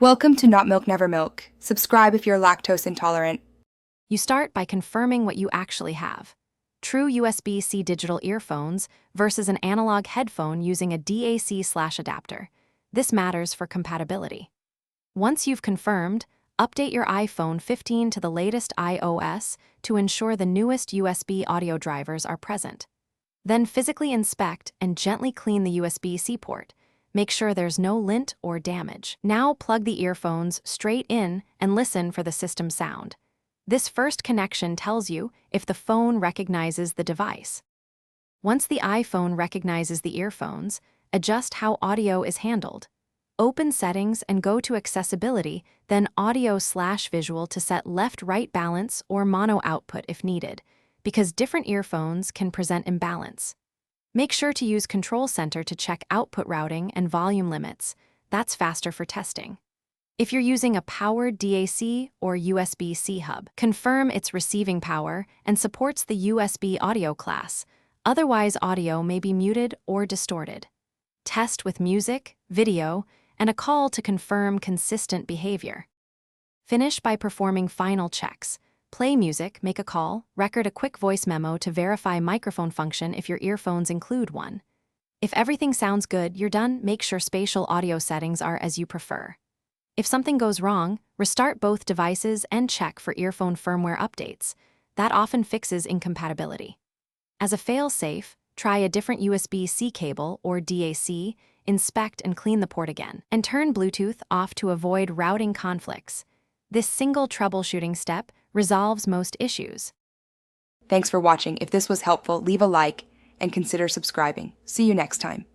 Welcome to Not Milk Never Milk. Subscribe if you're lactose intolerant. You start by confirming what you actually have. True USB-C digital earphones versus an analog headphone using a DAC/adapter. This matters for compatibility. Once you've confirmed, update your iPhone 15 to the latest iOS to ensure the newest USB audio drivers are present. Then physically inspect and gently clean the USB-C port. Make sure there's no lint or damage. Now plug the earphones straight in and listen for the system sound. This first connection tells you if the phone recognizes the device. Once the iPhone recognizes the earphones, adjust how audio is handled. Open Settings and go to Accessibility, then Audio/Visual to set left-right balance or mono output if needed, because different earphones can present imbalance. Make sure to use Control Center to check output routing and volume limits. That's faster for testing. If you're using a powered DAC or USB-C hub, confirm its receiving power and supports the USB audio class. Otherwise, audio may be muted or distorted. Test with music, video, and a call to confirm consistent behavior. Finish by performing final checks. Play music, make a call, record a quick voice memo to verify microphone function if your earphones include one. If everything sounds good, you're done. Make sure spatial audio settings are as you prefer. If something goes wrong, restart both devices and check for earphone firmware updates. That often fixes incompatibility. As a fail-safe, try a different USB-C cable or DAC, inspect and clean the port again, and turn Bluetooth off to avoid routing conflicts. This single troubleshooting step resolves most issues. Thanks for watching. If this was helpful, leave a like and consider subscribing. See you next time.